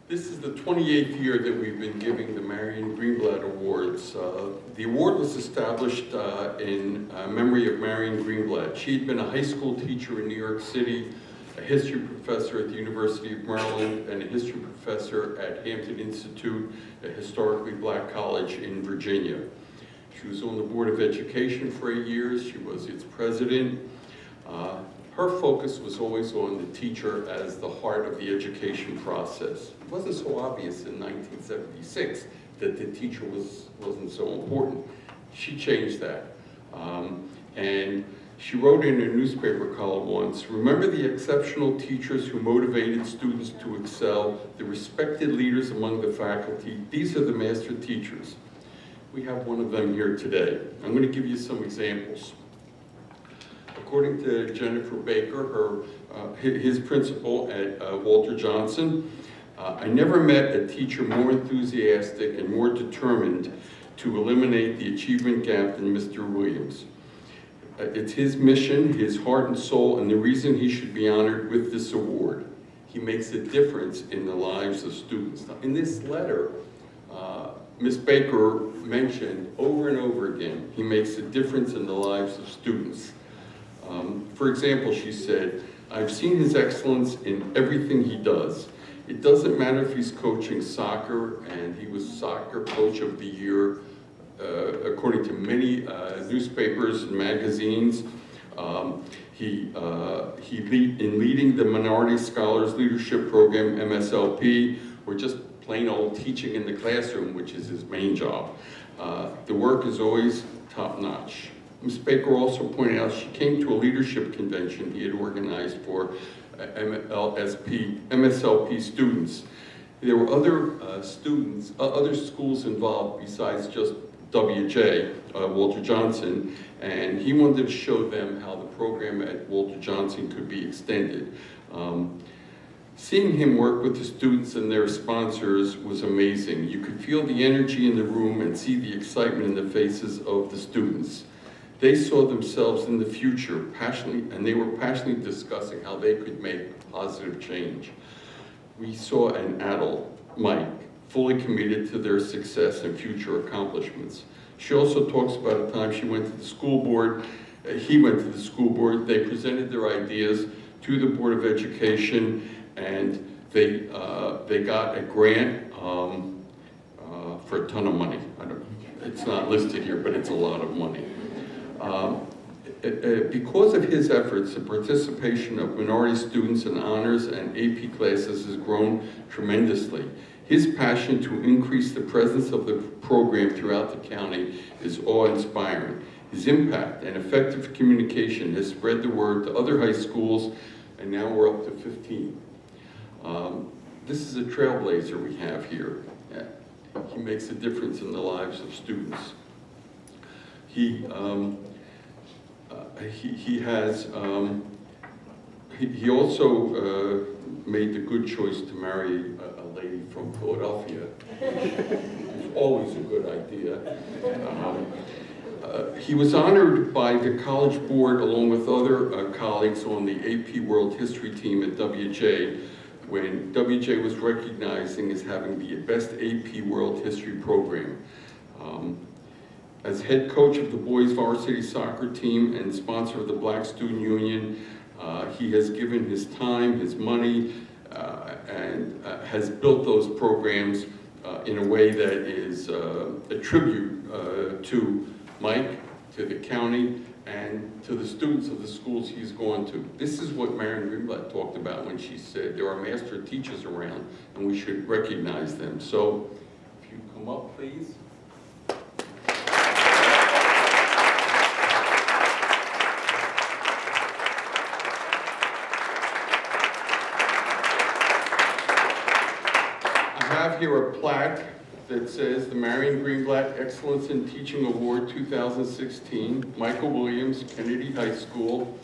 This is the 28th year that we've been giving the Marian Greenblatt Awards. The award was established in memory of Marian Greenblatt. She had been a high school teacher in New York City, a history professor at the University of Maryland, and a history professor at Hampton Institute, a historically black college in Virginia. She was on the Board of Education for 8 years. She was its president. Her focus was always on the teacher as the heart of the education process. It wasn't so obvious in 1976 that the teacher wasn't so important. She changed that. And she wrote in a newspaper column once, "Remember the exceptional teachers who motivated students to excel, the respected leaders among the faculty. These are the master teachers." We have one of them here today. I'm going to give you some examples. According to Jennifer Baker, his principal at Walter Johnson, "I never met a teacher more enthusiastic and more determined to eliminate the achievement gap than Mr. Williams. It's his mission, his heart and soul, and the reason he should be honored with this award. He makes a difference in the lives of students." Now, in this letter, Ms. Baker mentioned over and over again, he makes a difference in the lives of students. For example, she said, "I've seen his excellence in everything he does. It doesn't matter if he's coaching soccer," and he was soccer coach of the year, according to many newspapers and magazines. In leading the Minority Scholars Leadership Program, MSLP, or just plain old teaching in the classroom, which is his main job. The work is always top-notch. Ms. Baker also pointed out she came to a leadership convention he had organized for MSLP students. There were other other schools involved besides just WJ, Walter Johnson, and he wanted to show them how the program at Walter Johnson could be extended. Seeing him work with the students and their sponsors was amazing. You could feel the energy in the room and see the excitement in the faces of the students. They saw themselves in the future and they were passionately discussing how they could make positive change. We saw an adult, Mike, fully committed to their success and future accomplishments. She also talks about a time she went to the school board, he went to the school board, they presented their ideas to the Board of Education, and they got a grant for a ton of money. It's not listed here, but it's a lot of money. Because of his efforts, the participation of minority students in honors and AP classes has grown tremendously. His passion to increase the presence of the program throughout the county is awe-inspiring. His impact and effective communication has spread the word to other high schools, and now we're up to 15. This is a trailblazer we have here. He makes a difference in the lives of students. He also made the good choice to marry a lady from Philadelphia. It's always a good idea. He was honored by the College Board along with other colleagues on the AP World History team at WJ when WJ was recognizing as having the best AP World History program. As head coach of the boys varsity soccer team and sponsor of the Black Student Union, he has given his time, his money, and has built those programs in a way that is a tribute to Mike, to the county, and to the students of the schools he's gone to. This is what Marian Greenblatt talked about when she said there are master teachers around and we should recognize them. So if you come up, please. I have here a plaque that says the Marian Greenblatt Excellence in Teaching Award 2016, Michael Williams, Kennedy High School,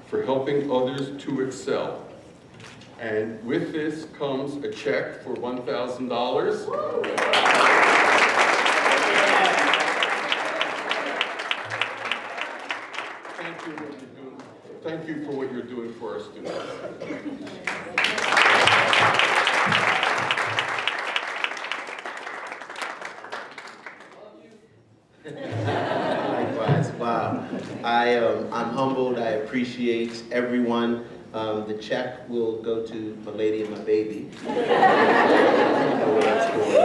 for helping others to excel. And with this comes a check for $1,000. Thank you for what you're doing for our students. I'm humbled. I appreciate everyone. The check will go to my lady and my baby. I don't know where that's going.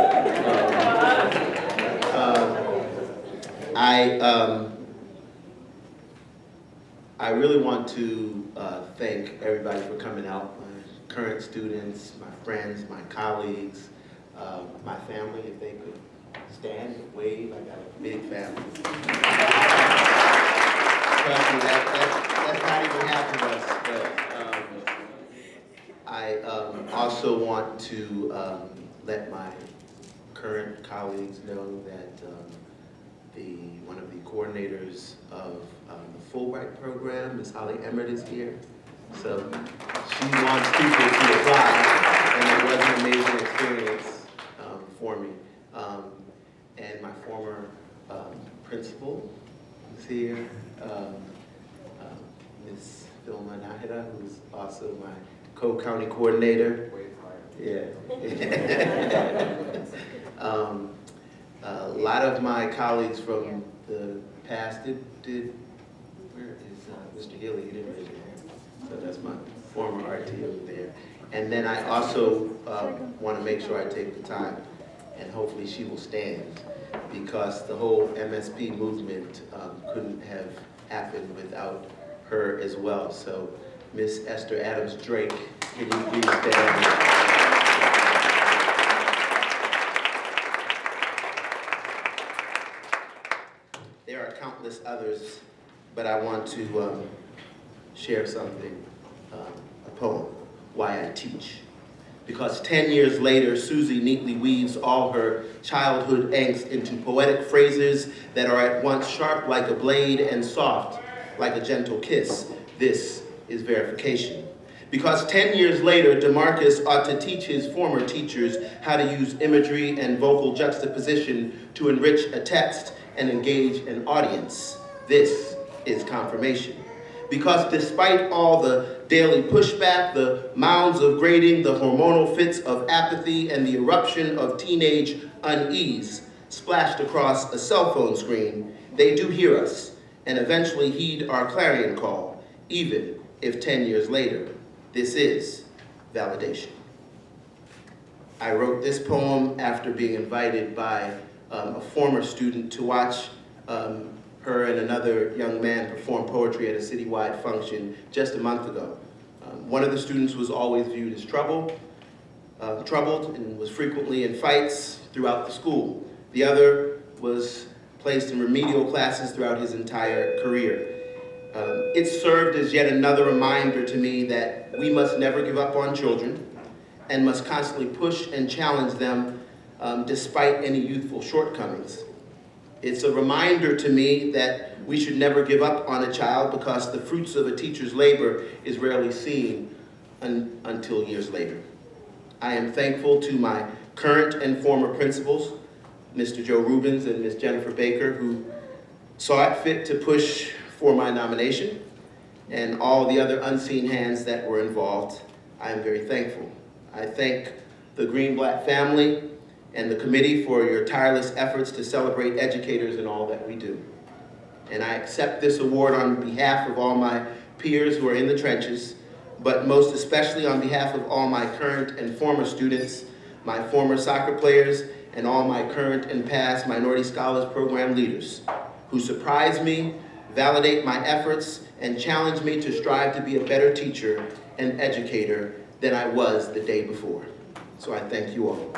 I really want to thank everybody for coming out. My current students, my friends, my colleagues, my family, if they could stand and wave. I got a big family. Trust me, that's not even half of us. But I also want to let my current colleagues know that one of the coordinators of the Fulbright program, Ms. Holly Emmert, is here. So she wants people to apply, and it was an amazing experience for me. And my former principal is here, Ms. Vilma Nahida, who's also my co-county coordinator. Yeah. A lot of my colleagues from the past where is Mr. Healy? He didn't raise your hand. So that's my former RT over there. And then I also want to make sure I take the time, and hopefully she will stand, because the whole MSP movement couldn't have happened without her as well. So Miss Esther Adams Drake, can you please stand? There are countless others, but I want to share something, a poem, Why I Teach. Because 10 years later, Susie neatly weaves all her childhood angst into poetic phrases that are at once sharp like a blade and soft like a gentle kiss. This is verification. Because 10 years later, DeMarcus ought to teach his former teachers how to use imagery and vocal juxtaposition to enrich a text and engage an audience. This is confirmation. Because despite all the daily pushback, the mounds of grading, the hormonal fits of apathy, and the eruption of teenage unease splashed across a cell phone screen, they do hear us and eventually heed our clarion call, even if 10 years later. This is validation. I wrote this poem after being invited by a former student to watch her and another young man perform poetry at a citywide function just a month ago. One of the students was always viewed as troubled and was frequently in fights throughout the school. The other was placed in remedial classes throughout his entire career. It served as yet another reminder to me that we must never give up on children and must constantly push and challenge them despite any youthful shortcomings. It's a reminder to me that we should never give up on a child, because the fruits of a teacher's labor is rarely seen until years later. I am thankful to my current and former principals, Mr. Joe Rubens and Ms. Jennifer Baker, who saw it fit to push for my nomination, and all the other unseen hands that were involved. I am very thankful. I thank the Greenblatt family and the committee for your tireless efforts to celebrate educators in all that we do. And I accept this award on behalf of all my peers who are in the trenches, but most especially on behalf of all my current and former students, my former soccer players, and all my current and past Minority Scholars Program leaders, who surprise me, validate my efforts, and challenge me to strive to be a better teacher and educator than I was the day before. So I thank you all.